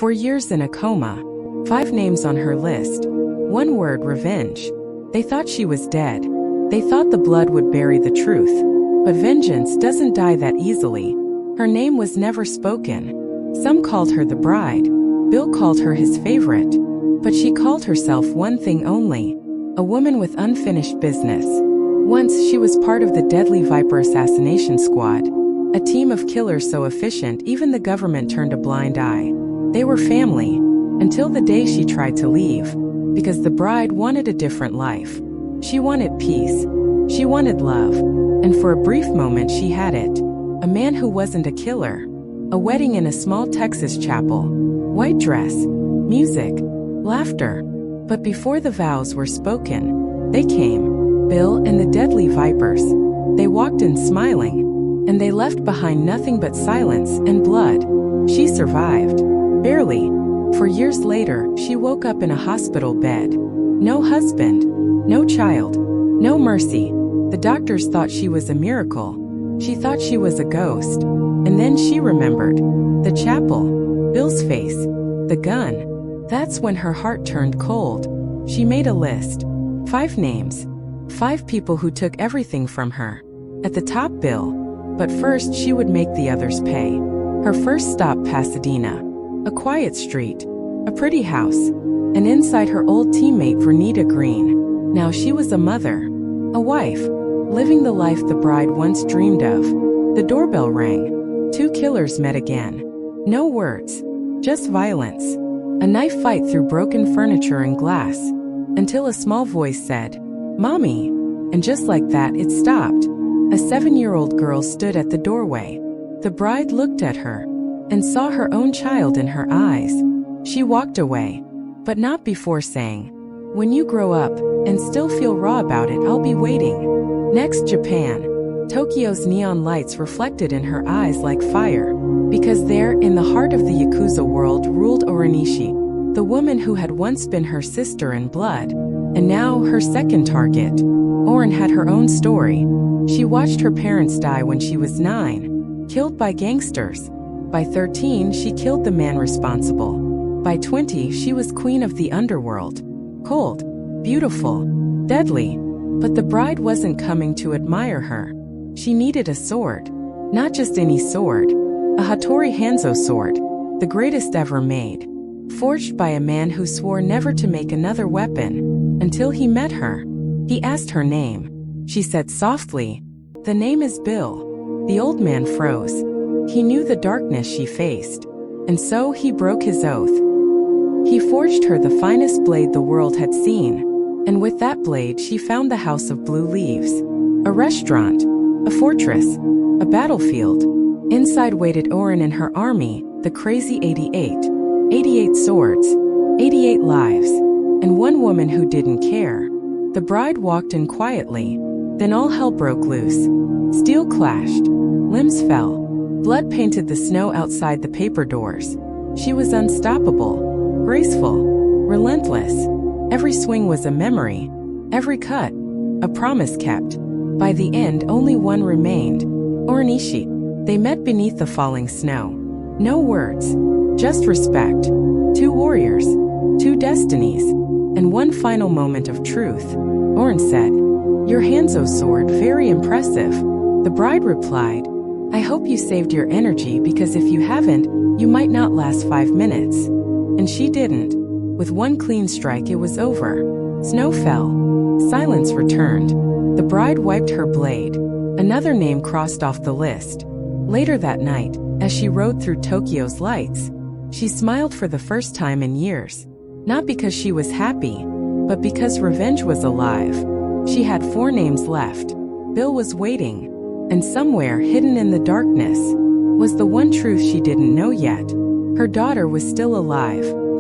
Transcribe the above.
4 years in a coma. 5 names on her list. 1 word: revenge. They thought she was dead. They thought the blood would bury the truth. But vengeance doesn't die that easily. Her name was never spoken. Some called her the bride. Bill called her his favorite. But she called herself one thing only: a woman with unfinished business. Once she was part of the Deadly Viper Assassination Squad, a team of killers so efficient even the government turned a blind eye. They were family, until the day she tried to leave, because the bride wanted a different life. She wanted peace. She wanted love. And for a brief moment she had it. A man who wasn't a killer. A wedding in a small Texas chapel. White dress. Music. Laughter. But before the vows were spoken, they came. Bill and the Deadly Vipers. They walked in smiling. And they left behind nothing but silence and blood. She survived. Barely. For years later, she woke up in a hospital bed. No husband. No child. No mercy. The doctors thought she was a miracle. She thought she was a ghost. And then she remembered. The chapel. Bill's face. The gun. That's when her heart turned cold. She made a list. 5 names. 5 people who took everything from her. At the top, Bill. But first she would make the others pay. Her first stop, Pasadena. A quiet street. A pretty house. And inside her old teammate Vernita Green. Now she was a mother. A wife. Living the life the bride once dreamed of. The doorbell rang. 2 killers met again. No words. Just violence. A knife fight through broken furniture and glass. Until a small voice said, "Mommy." And just like that it stopped. A 7-year-old girl stood at the doorway. The bride looked at her and saw her own child in her eyes. She walked away, but not before saying, "When you grow up and still feel raw about it, I'll be waiting." Next, Japan. Tokyo's neon lights reflected in her eyes like fire, because there, in the heart of the Yakuza world, ruled Oranishi, the woman who had once been her sister in blood, and now her second target. Orin had her own story. She watched her parents die when she was 9, killed by gangsters. By 13, she killed the man responsible. By 20, she was queen of the underworld. Cold, beautiful, deadly. But the bride wasn't coming to admire her. She needed a sword. Not just any sword. A Hattori Hanzo sword, the greatest ever made. Forged by a man who swore never to make another weapon, until he met her. He asked her name. She said softly, "The name is Bill." The old man froze. He knew the darkness she faced. And so he broke his oath. He forged her the finest blade the world had seen. And with that blade she found the House of Blue Leaves. A restaurant. A fortress. A battlefield. Inside waited Orin and her army, the crazy 88. 88 swords. 88 lives. And one woman who didn't care. The bride walked in quietly. Then all hell broke loose. Steel clashed. Limbs fell. Blood painted the snow outside the paper doors. She was unstoppable. Graceful. Relentless. Every swing was a memory. Every cut, a promise kept. By the end, only one remained. Oranishi. They met beneath the falling snow. No words. Just respect. 2 warriors. 2 destinies. And one final moment of truth. Orin said, "Your Hanzo sword, very impressive." The bride replied, "I hope you saved your energy, because if you haven't, you might not last 5 minutes." And she didn't. With one clean strike it was over. Snow fell. Silence returned. The bride wiped her blade. Another name crossed off the list. Later that night, as she rode through Tokyo's lights, she smiled for the first time in years. Not because she was happy, but because revenge was alive. She had 4 names left. Bill was waiting. And somewhere, hidden in the darkness, was the one truth she didn't know yet. Her daughter was still alive.